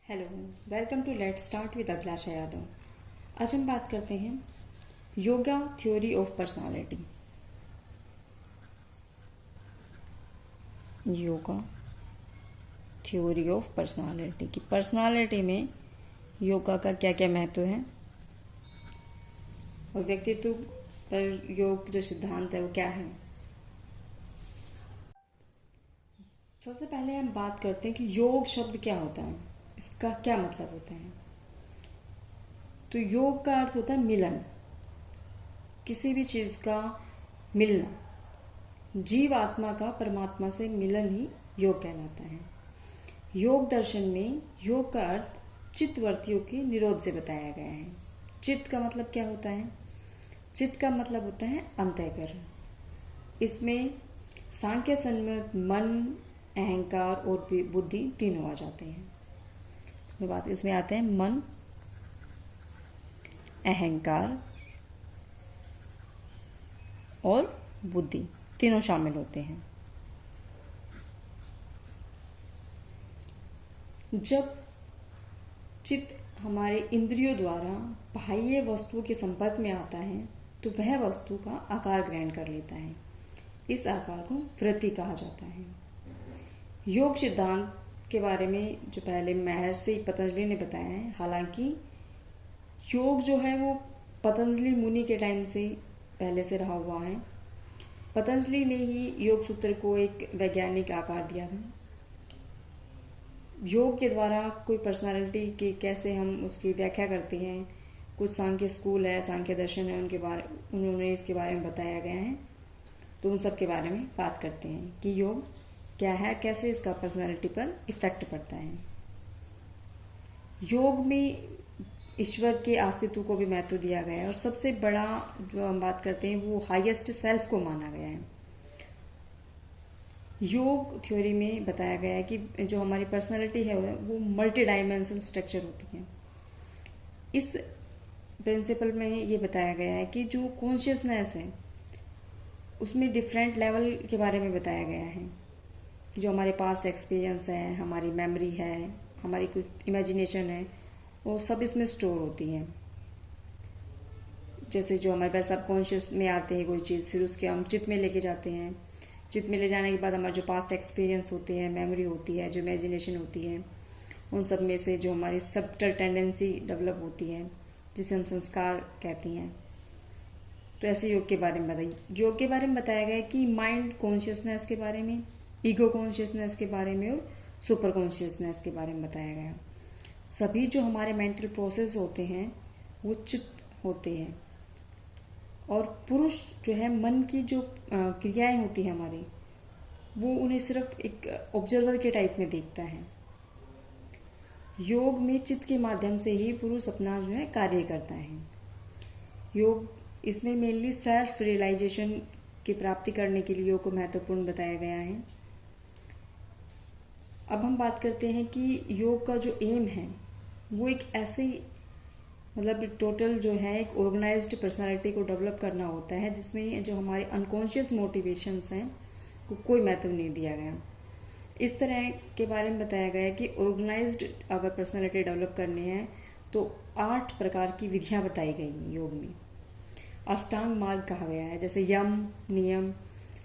Hello, welcome to let's start with Abhilasha Yadav. आज हम बात करते हैं yoga theory of personality. Yoga theory of personality की पर्सनालिटी में योगा का क्या क्या महत्व है और व्यक्तित्व पर योग जो सिद्धांत है वो क्या है। सबसे पहले हम बात करते हैं कि योग शब्द क्या होता है, इसका क्या मतलब होता है। तो योग का अर्थ होता है मिलन, किसी भी चीज का मिलना। जीव आत्मा का परमात्मा से मिलन ही योग कहलाता है। योग दर्शन में योग का अर्थ चित्तवृत्तियों के निरोध से बताया गया है। चित्त का मतलब क्या होता है? चित्त का मतलब होता है अंतःकरण। इसमें सांख्य सम्मत मन, अहंकार और बुद्धि तीनों आ जाते हैं। तो बात इसमें आते हैं मन, अहंकार और बुद्धि, तीनों शामिल होते हैं। जब चित्त हमारे इंद्रियों द्वारा बाह्य वस्तुओं के संपर्क में आता है तो वह वस्तु का आकार ग्रहण कर लेता है। इस आकार को वृत्ति कहा जाता है। योग सिद्धांत के बारे में जो पहले महर्षि पतंजलि ने बताया है, हालांकि योग जो है वो पतंजलि मुनि के टाइम से पहले से रहा हुआ है। पतंजलि ने ही योग सूत्र को एक वैज्ञानिक आकार दिया था। योग के द्वारा कोई पर्सनालिटी की कैसे हम उसकी व्याख्या करते हैं, कुछ सांख्य स्कूल है, सांख्य दर्शन है, उन्होंने इसके बारे में बताया गया है। तो उन सब के बारे में बात करते हैं कि योग क्या है, कैसे इसका पर्सनालिटी पर इफेक्ट पड़ता है। योग में ईश्वर के अस्तित्व को भी महत्व दिया गया है और सबसे बड़ा जो हम बात करते हैं वो हाईएस्ट सेल्फ को माना गया है। योग थ्योरी में बताया गया है कि जो हमारी पर्सनालिटी है वो मल्टी डायमेंशनल स्ट्रक्चर होती है। इस प्रिंसिपल में ये बताया गया है कि जो कॉन्शियसनेस है उसमें डिफरेंट लेवल के बारे में बताया गया है कि जो हमारे पास्ट एक्सपीरियंस है, हमारी मेमोरी है, हमारी कुछ इमेजिनेशन है, वो सब इसमें स्टोर होती है। जैसे जो हमारे पास सबकॉन्शियस में आते हैं कोई चीज़, फिर उसके हम चित्त में लेके जाते हैं। चित्त में ले जाने के बाद हमारे जो पास्ट एक्सपीरियंस होते हैं, मेमोरी होती है, जो इमेजिनेशन होती है, उन सब में से जो हमारी सबटल टेंडेंसी डेवलप होती है जिसे हम संस्कार कहती हैं। तो ऐसे योग के बारे में बताइए। योग के बारे में बताया गया है कि माइंड कॉन्शियसनेस के बारे में, ईगो कॉन्शियसनेस के बारे में और सुपर कॉन्शियसनेस के बारे में बताया गया। सभी जो हमारे मेंटल प्रोसेस होते हैं वो चित्त होते हैं और पुरुष जो है मन की जो क्रियाएं होती हैं हमारी, वो उन्हें सिर्फ एक ऑब्जर्वर के टाइप में देखता है। योग में चित्त के माध्यम से ही पुरुष अपना जो है कार्य करता है। योग इसमें मेनली सेल्फ रियलाइजेशन की प्राप्ति करने के लिए योग को महत्वपूर्ण बताया गया है। अब हम बात करते हैं कि योग का जो एम है वो एक ऐसे मतलब टोटल जो है एक ऑर्गेनाइज्ड पर्सनालिटी को डेवलप करना होता है जिसमें जो हमारे अनकॉन्शियस मोटिवेशंस हैं को कोई महत्व नहीं दिया गया। इस तरह के बारे में बताया गया है कि ऑर्गेनाइज्ड अगर पर्सनालिटी डेवलप करनी है तो 8 प्रकार की विधियां बताई गई हैं योग में। अष्टांग मार्ग कहा गया है, जैसे यम, नियम,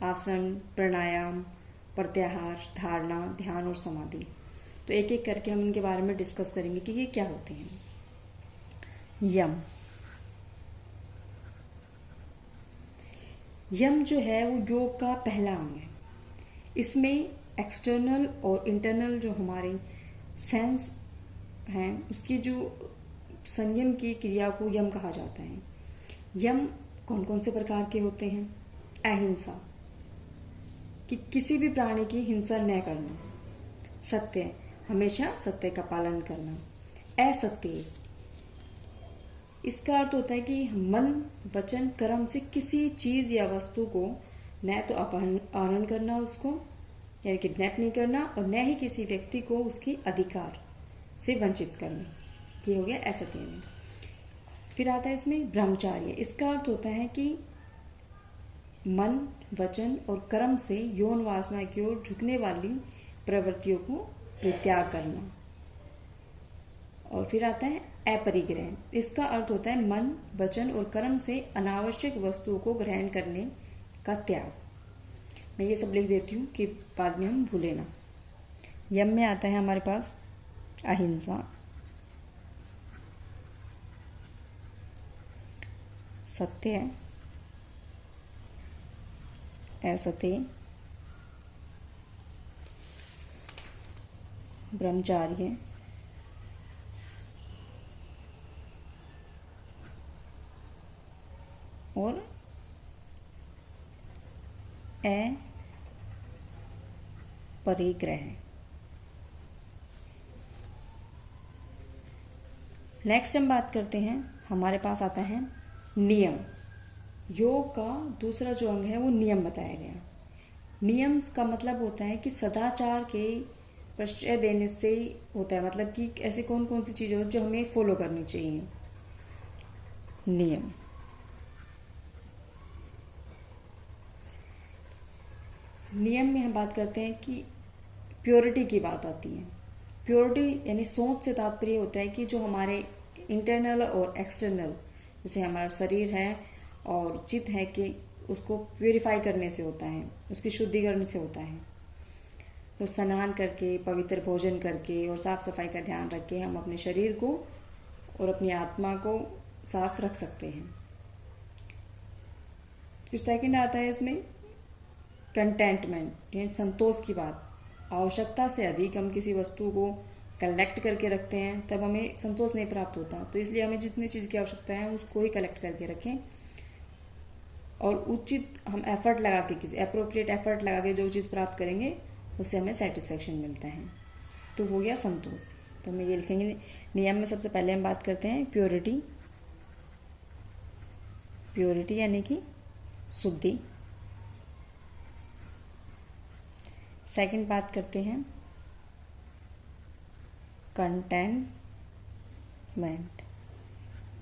आसन, प्राणायाम, प्रत्याहार, धारणा, ध्यान और समाधि। तो एक एक करके हम इनके बारे में डिस्कस करेंगे कि ये क्या होते हैं। यम यम जो है वो योग का पहला अंग है। इसमें एक्सटर्नल और इंटरनल जो हमारे सेंस हैं उसकी जो संयम की क्रिया को यम कहा जाता है। यम कौन कौन से प्रकार के होते हैं? अहिंसा, कि किसी भी प्राणी की हिंसा न करना। सत्य, हमेशा सत्य का पालन करना। असत्य, इसका अर्थ होता है कि मन, वचन, कर्म से किसी चीज या वस्तु को न तो अपहरण करना, उसको यानी किडनैप नहीं करना, और न ही किसी व्यक्ति को उसके अधिकार से वंचित करना। ये हो गया असत्य। फिर आता है इसमें ब्रह्मचार्य। इसका अर्थ होता है कि मन, वचन और कर्म से यौन वासना की ओर झुकने वाली प्रवृत्तियों को परित्याग करना। और फिर आता है अपरिग्रह। इसका अर्थ होता है मन, वचन और कर्म से अनावश्यक वस्तुओं को ग्रहण करने का त्याग। मैं ये सब लिख देती हूँ कि बाद में हम भूले ना। यम में आता है हमारे पास अहिंसा, सत्य, असत्य, ब्रह्मचार्य, और अपरिग्रह। नेक्स्ट हम बात करते हैं, हमारे पास आता है नियम। योग का दूसरा जो अंग है वो नियम बताया गया। नियम का मतलब होता है कि सदाचार के प्रश्रय देने से होता है, मतलब कि ऐसी कौन कौन सी चीज़ें हो जो हमें फॉलो करनी चाहिए। नियम, नियम में हम बात करते हैं कि प्योरिटी की बात आती है। प्योरिटी यानी सोच से तात्पर्य होता है कि जो हमारे इंटरनल और एक्सटर्नल, जैसे हमारा शरीर है और चित्त है, कि उसको प्योरीफाई करने से होता है, उसकी शुद्धिकरण से होता है। तो स्नान करके, पवित्र भोजन करके और साफ सफाई का ध्यान रख के हम अपने शरीर को और अपनी आत्मा को साफ रख सकते हैं। फिर सेकंड आता है इसमें कंटेंटमेंट, यानी संतोष की बात। आवश्यकता से अधिक हम किसी वस्तु को कलेक्ट करके रखते हैं तब हमें संतोष नहीं प्राप्त होता। तो इसलिए हमें जितनी चीज़ की आवश्यकता है उसको ही कलेक्ट करके रखें और उचित हम एफर्ट लगा के, किसी अप्रोप्रिएट एफर्ट लगा के जो चीज़ प्राप्त करेंगे उससे हमें सेटिस्फेक्शन मिलता है। तो हो गया संतोष। तो हम ये लिखेंगे नियम में। सबसे पहले हम बात करते हैं प्योरिटी। प्योरिटी यानी कि शुद्धि। सेकंड बात करते हैं कंटेंटमेंट,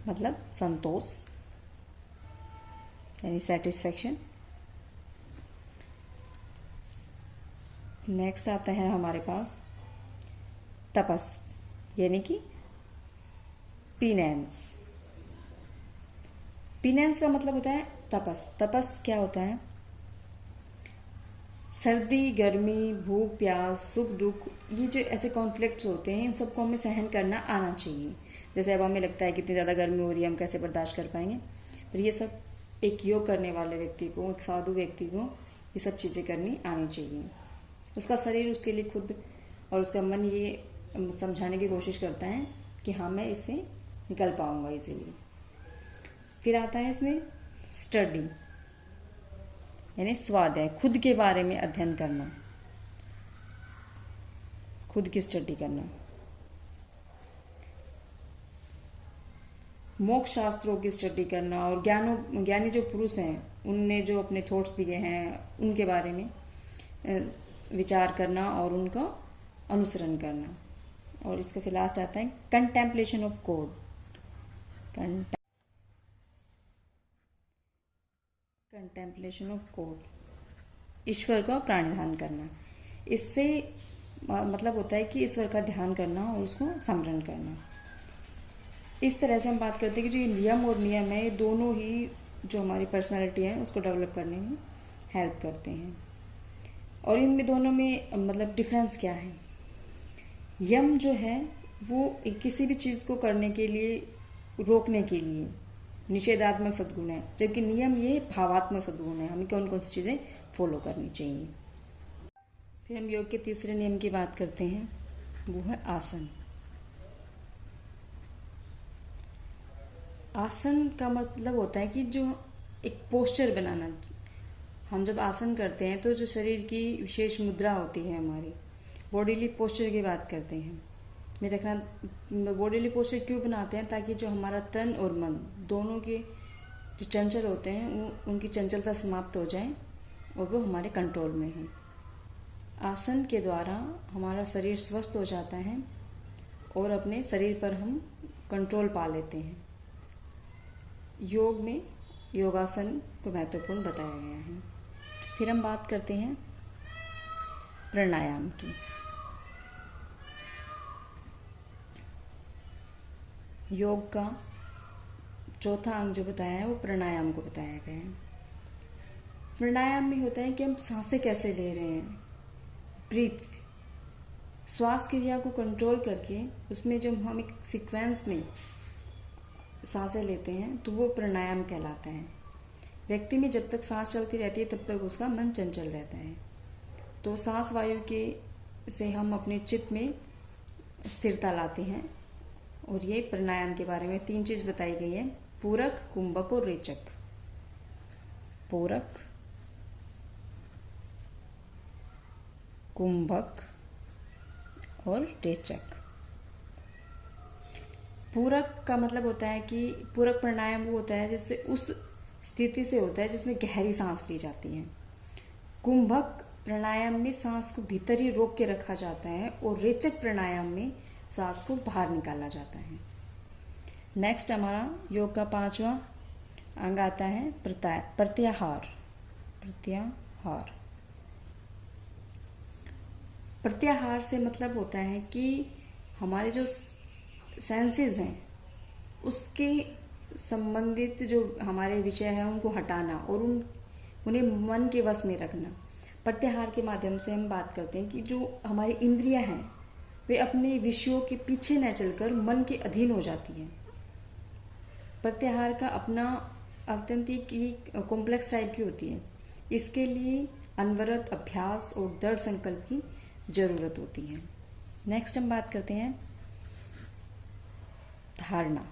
मतलब संतोष यानी सेटिस्फेक्शन। नेक्स्ट आता है हमारे पास तपस यानी कि पीनेंस। पीनेंस का मतलब होता है तपस। तपस क्या होता है? सर्दी, गर्मी, भूख, प्यास, सुख, दुख, ये जो ऐसे कॉन्फ्लिक्ट्स होते हैं इन सबको हमें सहन करना आना चाहिए। जैसे अब हमें लगता है कितनी ज़्यादा गर्मी हो रही है, हम कैसे बर्दाश्त कर पाएंगे, पर ये सब एक योग करने वाले व्यक्ति को, एक साधु व्यक्ति को ये सब चीज़ें करनी आनी चाहिए। उसका शरीर उसके लिए खुद और उसका मन ये समझाने की कोशिश करता है कि हाँ मैं इससे निकल पाऊंगा इजीली। फिर आता है इसमें स्टडी यानी स्वाध्याय, खुद के बारे में अध्ययन करना, खुद की स्टडी करना। मोक्ष शास्त्रों की स्टडी करना और ज्ञानी जो पुरुष हैं उनने जो अपने थॉट्स दिए हैं उनके बारे में विचार करना और उनका अनुसरण करना। और इसका फिर लास्ट आता है contemplation of God. Contemplation of God, ईश्वर का प्राणिधान करना। इससे मतलब होता है कि ईश्वर का ध्यान करना और उसको स्मरण करना। इस तरह से हम बात करते हैं कि जो नियम और नियम है ये दोनों ही जो हमारी पर्सनालिटी है उसको डेवलप करने में हेल्प करते हैं। और इनमें दोनों में मतलब डिफरेंस क्या है? यम जो है वो किसी भी चीज़ को करने के लिए, रोकने के लिए निषेधात्मक सद्गुण है, जबकि नियम ये भावात्मक सद्गुण है, हमें कौन कौन सी चीज़ें फॉलो करनी चाहिए। फिर हम योग के तीसरे नियम की बात करते हैं, वो है आसन। आसन का मतलब होता है कि जो एक पोस्चर बनाना। हम जब आसन करते हैं तो जो शरीर की विशेष मुद्रा होती है, हमारी बॉडीली पोस्चर की बात करते हैं। में रखना, बॉडीली पोस्चर क्यों बनाते हैं? ताकि जो हमारा तन और मन दोनों के जो चंचल होते हैं वो उनकी चंचलता समाप्त हो जाए और वो हमारे कंट्रोल में है। आसन के द्वारा हमारा शरीर स्वस्थ हो जाता है और अपने शरीर पर हम कंट्रोल पा लेते हैं। योग में योगासन को महत्वपूर्ण बताया गया है। फिर हम बात करते हैं प्राणायाम की। योग का चौथा अंग जो बताया है वो प्राणायाम को बताया गया है। प्राणायाम में होता है कि हम सांसें कैसे ले रहे हैं, ब्रीथ, श्वास क्रिया को कंट्रोल करके उसमें जब हम एक सीक्वेंस में सांसें लेते हैं तो वो प्राणायाम कहलाता है। व्यक्ति में जब तक सांस चलती रहती है तब तक उसका मन चंचल रहता है। तो सांस वायु के से हम अपने चित्त में स्थिरता लाते हैं। और ये प्राणायाम के बारे में 3 चीज बताई गई है, पूरक, कुंभक और रेचक। पूरक, कुंभक और रेचक। पूरक का मतलब होता है कि पूरक प्राणायाम वो होता है जिससे उस स्थिति से होता है जिसमें गहरी सांस ली जाती है। कुंभक प्राणायाम में सांस को भीतर ही रोक के रखा जाता है और रेचक प्राणायाम में सांस को बाहर निकाला जाता है। नेक्स्ट हमारा योग का 5वां अंग आता है प्रत्याहार। प्रत्याहार, प्रत्याहार से मतलब होता है कि हमारे जो सेंसेस हैं उसके संबंधित जो हमारे विषय है उनको हटाना और उन्हें मन के वश में रखना। प्रत्याहार के माध्यम से हम बात करते हैं कि जो हमारी इंद्रियां हैं वे अपने विषयों के पीछे न चलकर मन के अधीन हो जाती हैं। प्रत्याहार का अपना अत्यंत ही कॉम्प्लेक्स टाइप की होती है। इसके लिए अनवरत अभ्यास और दृढ़ संकल्प की जरूरत होती है। नेक्स्ट हम बात करते हैं धारणा।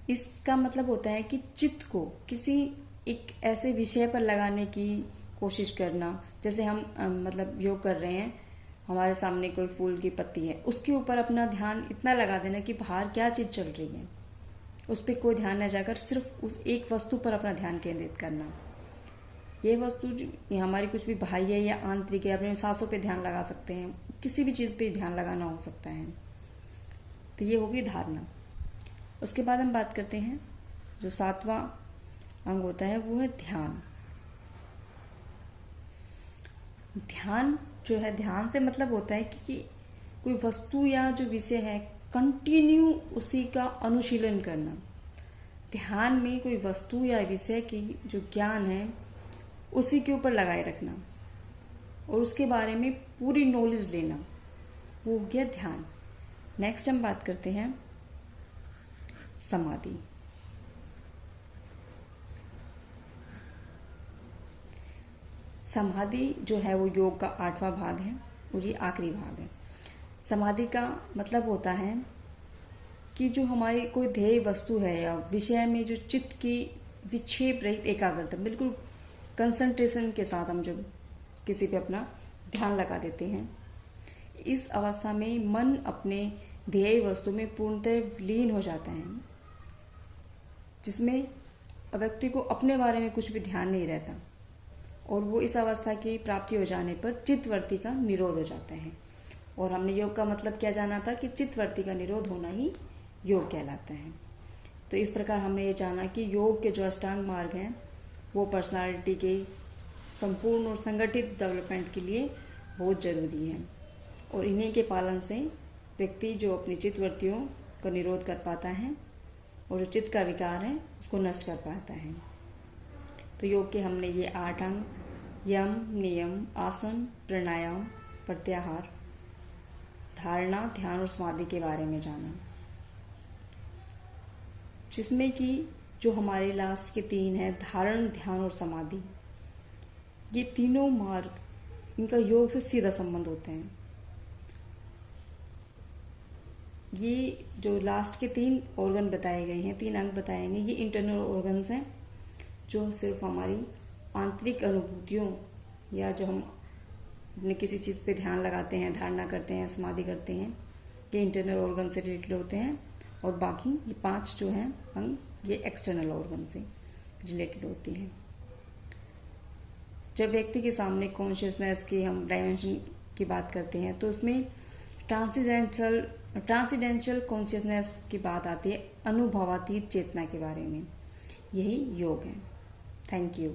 इसका मतलब होता है कि चित्त को किसी एक ऐसे विषय पर लगाने की कोशिश करना। जैसे हम मतलब योग कर रहे हैं, हमारे सामने कोई फूल की पत्ती है, उसके ऊपर अपना ध्यान इतना लगा देना कि बाहर क्या चीज चल रही है उस पर कोई ध्यान न जाकर सिर्फ उस एक वस्तु पर अपना ध्यान केंद्रित करना। ये वस्तु ये हमारी कुछ भी बाह्य या आंतरिक है, अपने सांसों पे ध्यान लगा सकते हैं, किसी भी चीज पे ध्यान लगाना हो सकता है। तो ये होगी धारणा। उसके बाद हम बात करते हैं जो 7वां अंग होता है वो है ध्यान। ध्यान जो है, ध्यान से मतलब होता है कि कोई वस्तु या जो विषय है कंटिन्यू उसी का अनुशीलन करना। ध्यान में कोई वस्तु या विषय की जो ज्ञान है उसी के ऊपर लगाए रखना और उसके बारे में पूरी नॉलेज लेना, वो हो गया ध्यान। नेक्स्ट हम बात करते हैं समाधि। समाधि जो है वो योग का 8वां भाग है और ये आखिरी भाग है। समाधि का मतलब होता है कि जो हमारी कोई ध्येय वस्तु है या विषय में जो चित्त की विक्षेप रहित एकाग्रता, बिल्कुल कंसंट्रेशन के साथ हम जब किसी पे अपना ध्यान लगा देते हैं, इस अवस्था में मन अपने ध्येय वस्तु में पूर्णतः लीन हो जाता है, जिसमें व्यक्ति को अपने बारे में कुछ भी ध्यान नहीं रहता और वो इस अवस्था की प्राप्ति हो जाने पर चित्तवृत्ति का निरोध हो जाता है। और हमने योग का मतलब क्या जाना था कि चित्तवृत्ति का निरोध होना ही योग कहलाता है। तो इस प्रकार हमने ये जाना कि योग के जो अष्टांग मार्ग हैं वो पर्सनालिटी के संपूर्ण और संगठित डेवलपमेंट के लिए बहुत जरूरी है और इन्हीं के पालन से व्यक्ति जो अपनी चित्तवृत्तियों का निरोध कर पाता है और जो चित्त का विकार है उसको नष्ट कर पाता है। तो योग के हमने ये 8 अंग, यम, नियम, आसन, प्राणायाम, प्रत्याहार, धारणा, ध्यान और समाधि के बारे में जाना, जिसमें कि जो हमारे लास्ट के 3 हैं, धारण, ध्यान और समाधि, ये तीनों मार्ग इनका योग से सीधा संबंध होते हैं। ये जो लास्ट के 3 ऑर्गन बताए गए हैं, 3 अंग बताए गए, ये इंटरनल ऑर्गन्स हैं जो सिर्फ हमारी आंतरिक अनुभूतियों या जो हम अपने किसी चीज़ पे ध्यान लगाते हैं, धारणा करते हैं, समाधि करते हैं, ये इंटरनल ऑर्गन से रिलेटेड होते हैं और बाकी ये 5 जो हैं अंग ये एक्सटर्नल ऑर्गन से रिलेटेड होती हैं। जब व्यक्ति के सामने कॉन्शियसनेस की हम डायमेंशन की बात करते हैं तो उसमें ट्रांसेंडेंटल कॉन्शियसनेस की बात आती है, अनुभवातीत चेतना के बारे में। यही योग है। Thank you.